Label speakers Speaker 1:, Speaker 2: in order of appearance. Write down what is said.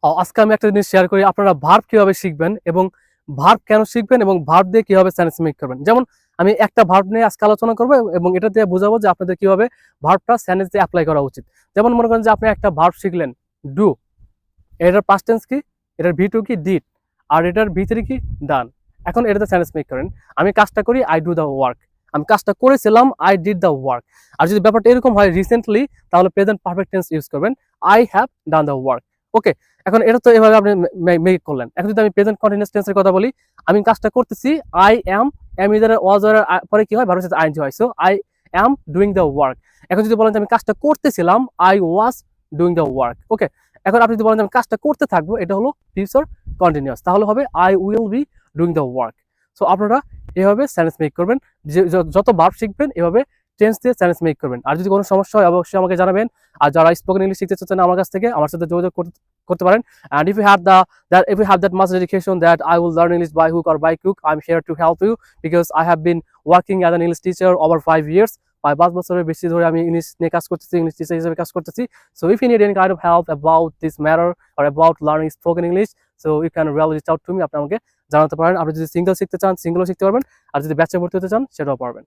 Speaker 1: আজকে আমি একটা জিনিস শেয়ার করি, আপনারা ভার্ব কিভাবে শিখবেন এবং ভার্ব কেন শিখবেন এবং ভার্ব দিয়ে কিভাবে সেন্টেন্স মেক করবেন। যেমন আমি একটা ভার্ব নিয়ে আজকে আলোচনা করবো এবং এটা দিয়ে বোঝাবো যে আপনাদের কিভাবে ভার্বটা সেন্টেন্সে অ্যাপ্লাই করা উচিত। যেমন মনে করেন যে আপনি একটা ভার্ব শিখলেন ডু, এটার পাস্ট টেন্স কি, এটার ভি টু কি ডিড, আর এটার ভি থ্রি কি ডান। এখন এটাতে সেন্টেন্স মেক করেন, আমি কাজটা করি আই ডু দ্য ওয়ার্ক, আমি কাজটা করেছিলাম আই ডিড দ্য ওয়ার্ক। আর যদি ব্যাপারটা এরকম হয় রিসেন্টলি, তাহলে প্রেজেন্ট পারফেক্ট টেন্স ইউজ করবেন, I have done the work. Okay, এখন এটা তো এভাবে আপনি মেক করলেন। এখন যদি আমি প্রেজেন্ট কন্টিনিউয়াস টেন্সের কথা বলি, আমি কাজটা করতেছি, আই এম ইদার ওয়াজ এর পরে কি হয়, ভার্বের সাথে আইএনজি হয়, so I am doing the work. এখন যদি বলেন যে আমি কাজটা করতেছিলাম, I was doing the work. Okay, এখন আপনি যদি বলেন যে আমি কাজটা করতে থাকবো, এটা হলো ফিউচার কন্টিনিউয়াস, তাহলে হবে I will be doing the work. So আপনারা এভাবে সেন্টেন্স মেক করবেন, যত ভার্ব শিখবেন এভাবে টেন্স দিয়ে সেন্টেন্স মেক করবেন। আর যদি কোনো সমস্যা হয় অবশ্যই আমাকে জানাবেন। আর যারা স্পোকেন ইংলিশ শিখতে চাচ্ছেন আমার কাছ থেকে, আমার সাথে যোগাযোগ করতে পারেন। And if you have that much dedication that I will learn English by hook or by crook, I'm here to help you because I have been working as an English teacher over 5 years. 5 বছরের বেশি ধরে আমি English নিয়ে কাজ করতেছি, English teacher হিসেবে কাজ করতেছি। So if you need any kind of help about this matter or about learning spoken English, so you can really reach out to me. আপনি আমাকে জানাতে পারেন। আপনি যদি সিঙ্গেল শিখতে চান সিঙ্গেলও শিখতে পারবেন, আর যদি ব্যাচে ভর্তি হতে চান সেটাও পারবেন।